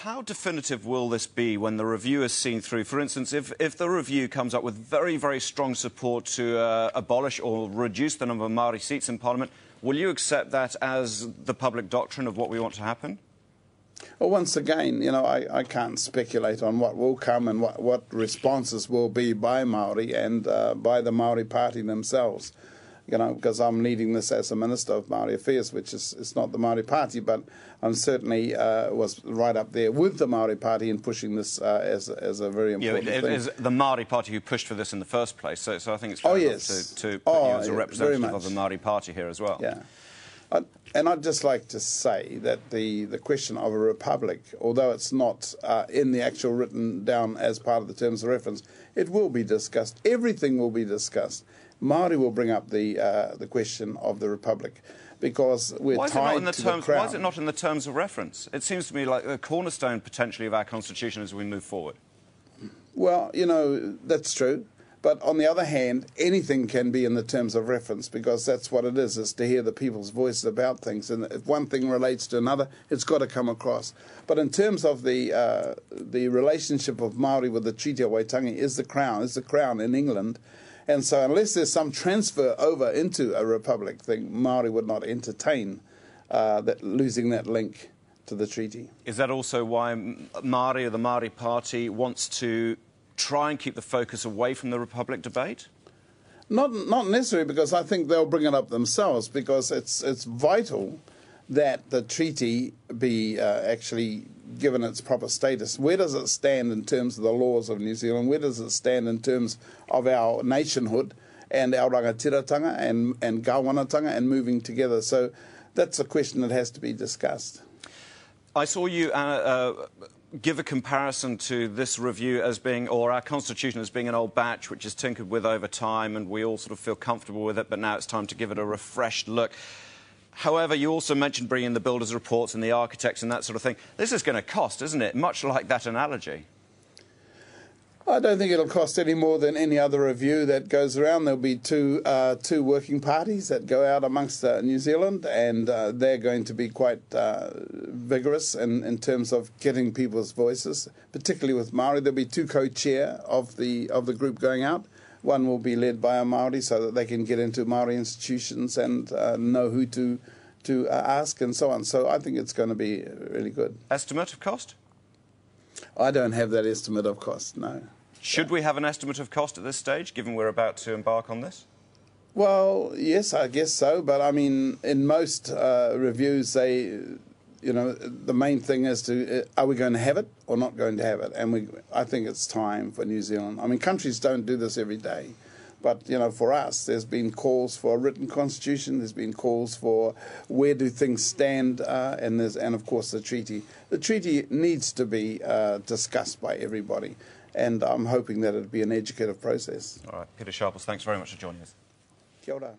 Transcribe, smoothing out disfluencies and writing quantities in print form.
How definitive will this be when the review is seen through? For instance, if the review comes up with very, very strong support to abolish or reduce the number of Māori seats in Parliament, will you accept that as the public doctrine of what we want to happen? Well, once again, you know, I can't speculate on what will come and what responses will be by Māori and by the Māori Party themselves. You know, because I'm leading this as a Minister of Māori Affairs, which is it's not the Māori Party, but I'm certainly was right up there with the Māori Party in pushing this as a very important thing. It is the Māori Party who pushed for this in the first place, so I think it's fair to put you as a representative of the Māori Party here as well. Yeah. And I'd just like to say that the question of a republic, although it's not in the actual written down as part of the terms of reference, it will be discussed. Everything will be discussed. Māori will bring up the question of the republic because we're tied to the crown. Why is it not in the terms of reference? It seems to me like a cornerstone potentially of our constitution as we move forward. Well, you know, that's true. But on the other hand, anything can be in the terms of reference because that's what it is to hear the people's voices about things. And if one thing relates to another, it's got to come across. But in terms of the relationship of Māori with the Treaty of Waitangi is the crown in England. And so unless there's some transfer over into a republic thing, Māori would not entertain losing that link to the treaty. Is that also why Māori or the Māori Party wants to try and keep the focus away from the republic debate? Not necessarily, because I think they'll bring it up themselves, because it's vital that the treaty be actually given its proper status. Where does it stand in terms of the laws of New Zealand? Where does it stand in terms of our nationhood and our rangatiratanga and gawanatanga and moving together? So that's a question that has to be discussed. I saw you give a comparison to this review as being, or our constitution as being an old batch which is tinkered with over time and we all sort of feel comfortable with it, but now it's time to give it a refreshed look. However, you also mentioned bringing the builders' reports and the architects and that sort of thing. This is going to cost, isn't it? Much like that analogy. I don't think it'll cost any more than any other review that goes around. There'll be two working parties that go out amongst New Zealand, and they're going to be quite vigorous in terms of getting people's voices, particularly with Māori. There'll be two co-chair of the group going out. One will be led by a Māori so that they can get into Māori institutions and know who to ask and so on. So I think it's going to be really good. Estimate of cost? I don't have that estimate of cost, no. Should we have an estimate of cost at this stage, given we're about to embark on this? Well, yes, I guess so. But, I mean, in most reviews, you know, the main thing is are we going to have it or not going to have it? And I think it's time for New Zealand. I mean, countries don't do this every day. But, you know, for us, there's been calls for a written constitution. There's been calls for where do things stand, and of course, the treaty. The treaty needs to be discussed by everybody, and I'm hoping that it'll be an educative process. All right, Pita Sharples, thanks very much for joining us. Kia ora.